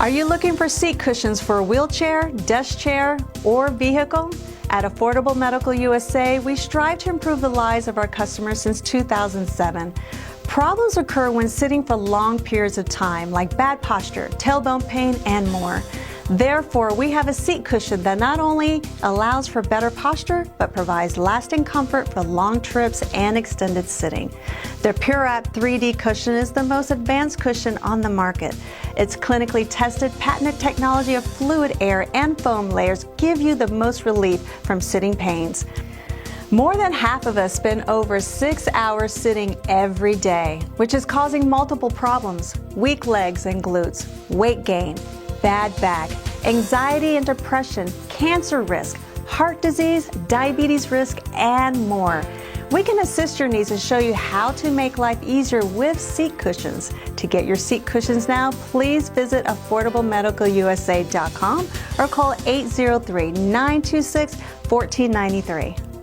Are you looking for seat cushions for a wheelchair, desk chair, or vehicle? At Affordable Medical USA, we strive to improve the lives of our customers since 2007. Problems occur when sitting for long periods of time, like bad posture, tailbone pain, and more. Therefore, we have a seat cushion that not only allows for better posture, but provides lasting comfort for long trips and extended sitting. The Purap 3D cushion is the most advanced cushion on the market. Its clinically tested, patented technology of fluid air and foam layers give you the most relief from sitting pains. More than half of us spend over 6 hours sitting every day, which is causing multiple problems: weak legs and glutes, weight gain, bad back, anxiety and depression, cancer risk, heart disease, diabetes risk, and more. We can assist your needs and show you how to make life easier with seat cushions. To get your seat cushions now, please visit affordablemedicalusa.com or call 803-926-1493.